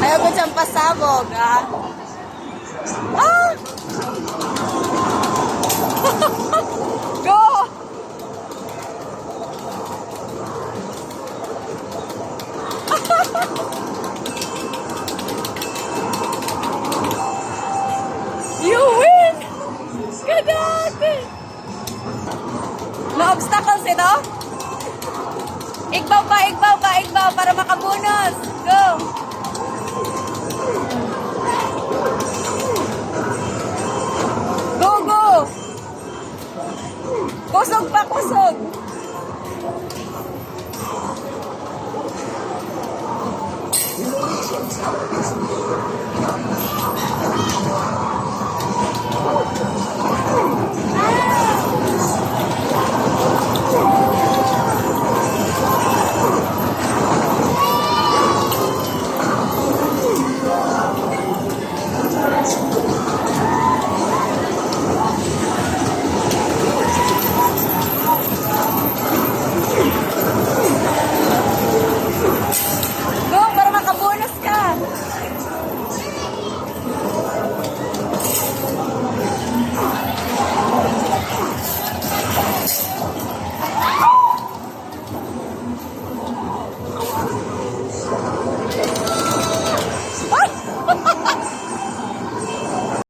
Ayaw ko siyang pasabog, ah. Ah! Go! You win! Kadate! No obstacles ito? Igbaw pa, para makabunos. Go! Go, go! Kusog pa, kusog!